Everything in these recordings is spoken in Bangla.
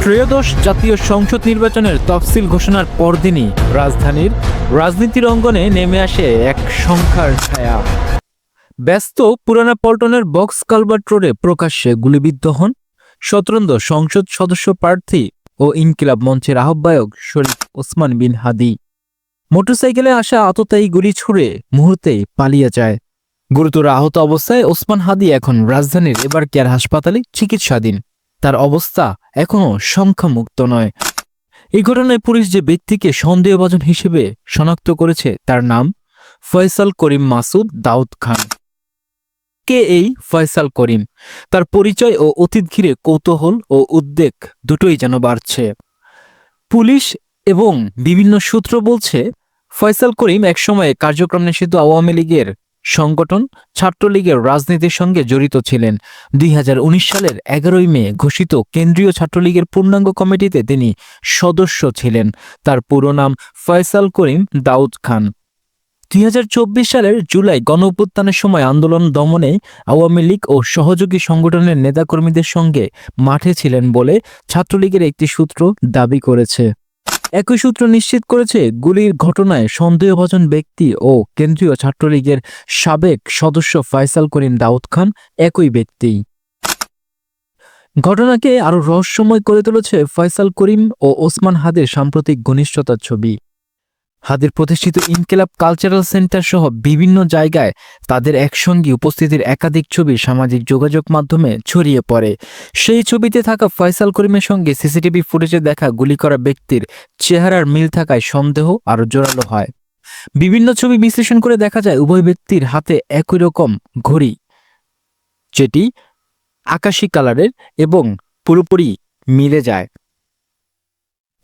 ত্রয়োদশ জাতীয় সংসদ নির্বাচনের তফসিল ঘোষণার পরদিনই রাজধানীর রাজনীতির অঙ্গনে নেমে আসে এক সংখ্যার ছায়া। ব্যস্ত পুরানা পল্টনের বক্স কালভার্ট রোডে প্রকাশ্যে গুলিবিদ্ধ হন শতরন্দ সংসদ সদস্য প্রার্থী ও ইনকিলাব মঞ্চের আহ্বায়ক শরীফ ওসমান বিন হাদি। মোটরসাইকেলে আসা আততায়ী গুলি ছুড়ে মুহূর্তেই পালিয়ে যায়। গুরুতর আহত অবস্থায় ওসমান হাদি এখন রাজধানীর এবার কেয়ার হাসপাতালে চিকিৎসাধীন। তার অবস্থা এখনও সংখ্যামুক্ত নয়। এই ঘটনায় পুলিশ যে ব্যক্তিকে সন্দেহভাজন হিসেবে শনাক্ত করেছে তার নাম ফয়সাল করিম মাসুদ দাউদ খান। কে এই ফয়সাল করিম? তার পরিচয় ও অতীত ঘিরে কৌতূহল ও উদ্বেগ দুটোই যেন বাড়ছে। পুলিশ এবং বিভিন্ন সূত্র বলছে, ফয়সাল করিম একসময়ে কার্যক্রম নিষিদ্ধ আওয়ামী লীগের সংগঠন ছাত্রলীগের রাজনীতির সঙ্গে জড়িত ছিলেন। 2019 সালের 11 মে ঘোষিত কেন্দ্রীয় ছাত্রলীগের পূর্ণাঙ্গ কমিটিতে তিনি সদস্য ছিলেন। তার পুরো নাম ফয়সাল করিম দাউদ খান। 2024 সালের জুলাই গণঅভ্যুত্থানের সময় আন্দোলন দমনে আওয়ামী লীগ ও সহযোগী সংগঠনের নেতাকর্মীদের সঙ্গে মাঠে ছিলেন বলে ছাত্রলীগের একটি সূত্র দাবি করেছে। একই সূত্র নিশ্চিত করেছে, গুলির ঘটনায় সন্দেহভাজন ব্যক্তি ও কেন্দ্রীয় ছাত্রলীগের সাবেক সদস্য ফয়সাল করিম দাউদ খান একই ব্যক্তি। ঘটনাকে আরো রহস্যময় করে তুলেছে ফয়সাল করিম ও ওসমান হাদির সাম্প্রতিক ঘনিষ্ঠতার ছবি। হাদির প্রতিষ্ঠিত ইনকিলাব কালচারাল সেন্টার সহ বিভিন্ন জায়গায় তাদের একসঙ্গে উপস্থিতির একাধিক ছবি সামাজিক যোগাযোগ মাধ্যমে ছড়িয়ে পড়ে। সেই ছবিতে থাকা ফয়সাল করিমের সঙ্গে সিসিটিভি ফুটেজে দেখা গুলি করা ব্যক্তির চেহারার মিল থাকায় সন্দেহ আরো জোরালো হয়। বিভিন্ন ছবি বিশ্লেষণ করে দেখা যায় উভয় ব্যক্তির হাতে একই রকম ঘড়ি, যেটি আকাশী কালারের এবং পুরোপুরি মিলে যায়।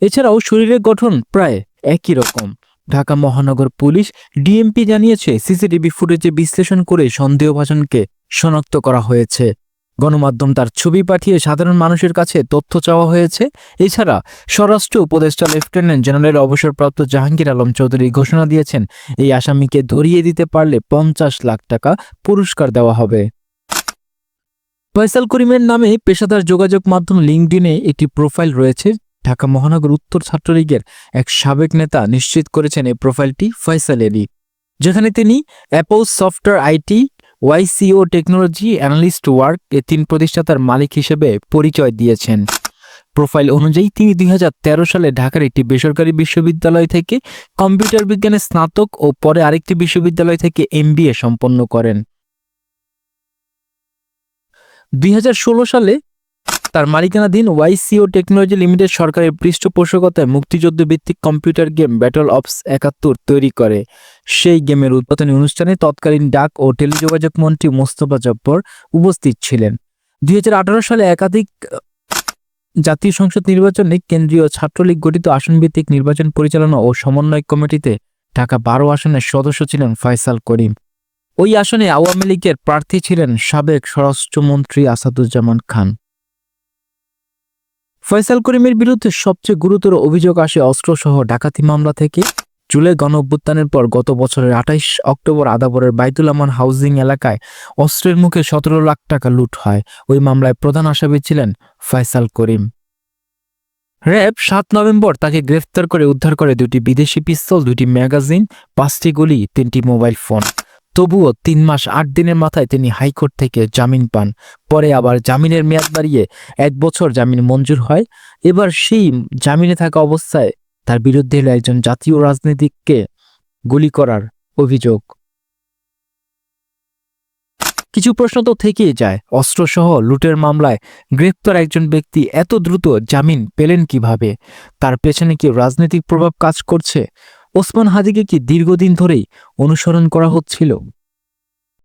এছাড়াও শরীরের গঠন প্রায় একই রকম। ঢাকা মহানগর পুলিশ ডিএমপি জানিয়েছে, সিসিটিভি ফুটেজে বিশ্লেষণ করে সন্দেহভাজনকে শনাক্ত করা হয়েছে। গণমাধ্যম তার ছবি পাঠিয়ে সাধারণ মানুষের কাছে তথ্য চাওয়া হয়েছে। এছাড়া স্বরাষ্ট্র উপদেষ্টা লেফটেন্যান্ট জেনারেল অবসরপ্রাপ্ত জাহাঙ্গীর আলম চৌধুরী ঘোষণা দিয়েছেন, এই আসামিকে ধরিয়ে দিতে পারলে 50 লাখ টাকা পুরস্কার দেওয়া হবে। ফয়সাল করিমের নামে পেশাদার যোগাযোগ মাধ্যম লিঙ্কডইনে একটি প্রোফাইল রয়েছে। ঢাকা মহানগর উত্তর ছাত্রলীগের এক সাবেক নেতা নিশ্চিত করেছেন এই প্রোফাইলটি ফয়সালেরই, যেখানে তিনি Apple software IT, YCO technology analyst work এ 3 প্রতিষ্ঠাতার মালিক হিসেবে পরিচয় দিয়েছেন। প্রোফাইল অনুযায়ী তিনি 2013 সালে ঢাকার একটি বেসরকারি বিশ্ববিদ্যালয় থেকে কম্পিউটার বিজ্ঞানে স্নাতক ও পরে আরেকটি বিশ্ববিদ্যালয় থেকে MBA সম্পন্ন করেন। 2016 সালে তার মালিকানাধীন ওয়াইসিও টেকনোলজি লিমিটেড সরকারের পৃষ্ঠপোষকতায় মুক্তিযুদ্ধ ভিত্তিক কম্পিউটার গেম ব্যাটল অফস 71 তৈরি করে। সেই গেমের উদ্বোধনী অনুষ্ঠানে তৎকালীন ডাক ও টেলিযোগাযোগ মন্ত্রী মোস্তফা জব্বর উপস্থিত ছিলেন। 2018 সালে একাধিক জাতীয় সংসদ নির্বাচনে কেন্দ্রীয় ছাত্রলীগ গঠিত আসনভিত্তিক নির্বাচন পরিচালনা ও সমন্বয় কমিটিতে ঢাকা 12 আসনের সদস্য ছিলেন ফয়সাল করিম। ওই আসনে আওয়ামী লীগের প্রার্থী ছিলেন সাবেক স্বরাষ্ট্রমন্ত্রী আসাদুজ্জামান খান। ফয়সাল করিমের বিরুদ্ধে সবচেয়ে গুরুতর অভিযোগ আসে অস্ত্রসহ ডাকাতি মামলা থেকে। জুলাই গণঅভ্যুত্থানের পর গত বছরের 28 অক্টোবর আদাবরের বাইতুল আমান হাউজিং এলাকায় অস্ত্রের মুখে 17 লাখ টাকা লুট হয়। ওই মামলায় প্রধান আসামি ছিলেন ফয়সাল করিম। র্যাব 7 নভেম্বর তাকে গ্রেফতার করে উদ্ধার করে 2টি বিদেশি পিস্তল, 2টি ম্যাগাজিন, 5টি গুলি, 3টি মোবাইল ফোন। তবুও 3 মাস 8 দিনের মাথায় তিনি হাইকোর্ট থেকে জামিন পান। পরে আবার জামিনের মেয়াদ বাড়িয়ে 1 বছর জামিন মঞ্জুর হয়। এবার সেই জামিনে থাকা অবস্থায় তার বিরুদ্ধে এলো একজন জাতীয় রাজনীতিককে গুলি করার অভিযোগ। কিছু প্রশ্ন তো থেকেই যায়, অস্ত্রসহ লুটের মামলায় গ্রেপ্তার একজন ব্যক্তি এত দ্রুত জামিন পেলেন কিভাবে? তার পেছনে কি রাজনৈতিক প্রভাব কাজ করছে? ওসমান হাদিকে কি দীর্ঘদিন ধরেই অনুসরণ করা হচ্ছিল?